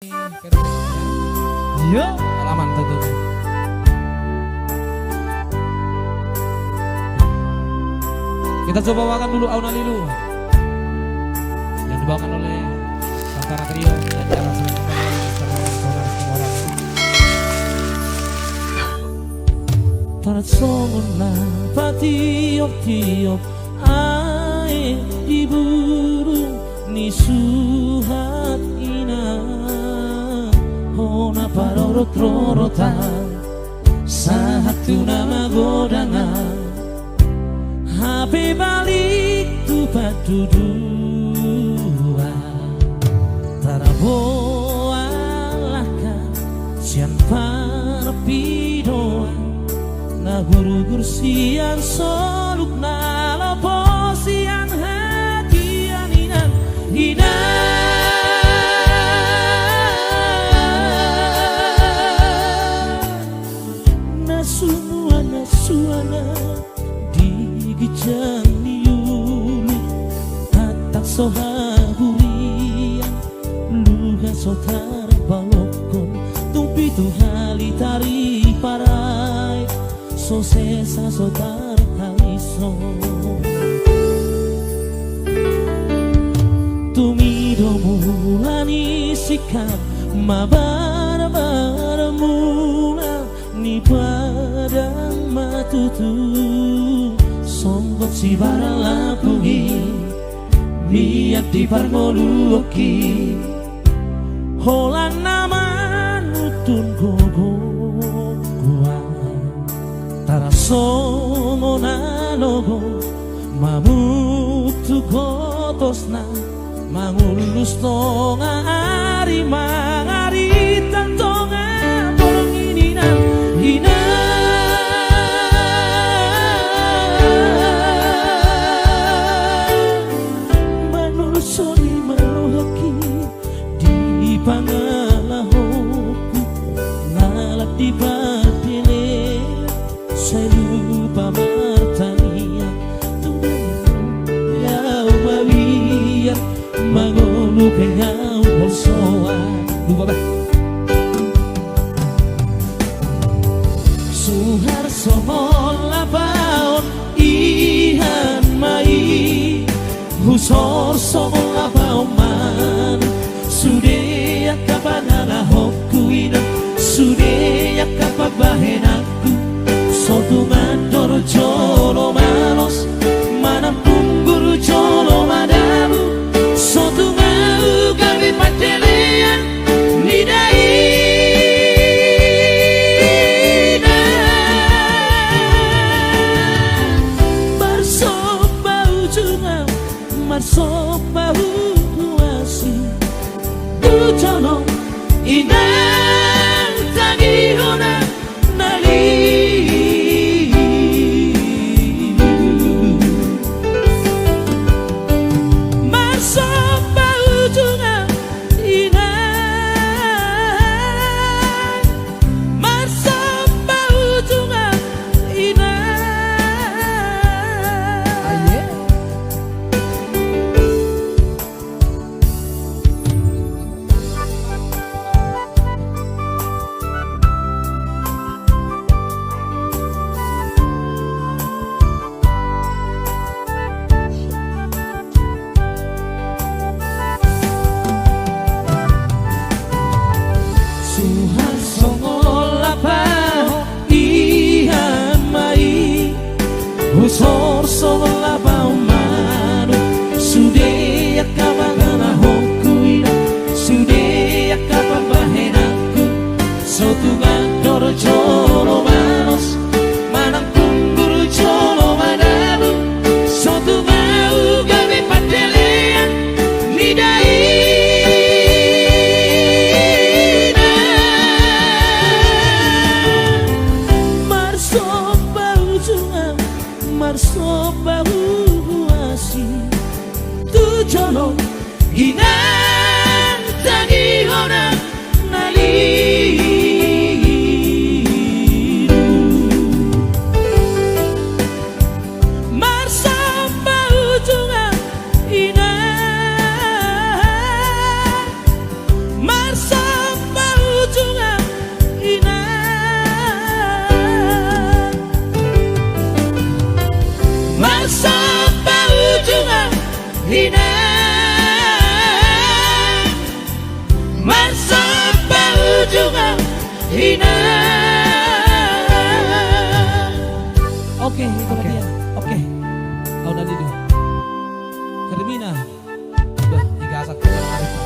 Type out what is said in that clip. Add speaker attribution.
Speaker 1: Iya,
Speaker 2: Halaman tentunya. Kita coba bawakan dulu Auna Lilu yang dibawakan oleh Santara Trio dan Cara Selain Saudara semua orang.
Speaker 1: Tarsongon na patiop-tiop ay di burung ni suhat ina hona parorot-rorotan sa hatuna magodangan HP balik tupat dudua taraboalakan sian parapidoan na gurugur sian soluk na lopo sian hatian inan nasuana digijang niuli atak sohaburian luga sotar balokon tumpi tuhali tari parai so sesa sotar haliso tumido mulani sikap mabar-bar mula ni padang matutu songgot si baralapungi niat di parmoluoki holang nama nutun gogo gua tarasomo nalogo mamutu gotosna mangulus tonga ari mangari tantonga borong ininan hina manusoni malohaki di pangalahoku nalak di batile saya lupa bertanya yau bawiya mangulu pengau bersoa lupa bah suhar somola baon ihan mai husor somola baon man sude akabanala hokuina sude akababahenaku sotungan doro jolo malos manam pungguru jolo madamu sotungan gabi patelean nidaina marsoba ujungan marsoba huasi tujono inang tagihona nali Usor sola baumano sude akabana hokuina sude akabahenaku sotungan doro jolo manos manang pungguru jolo madamu sotungan gawe patelean nidaina marsoba ujungan marsoba huasi tujono ina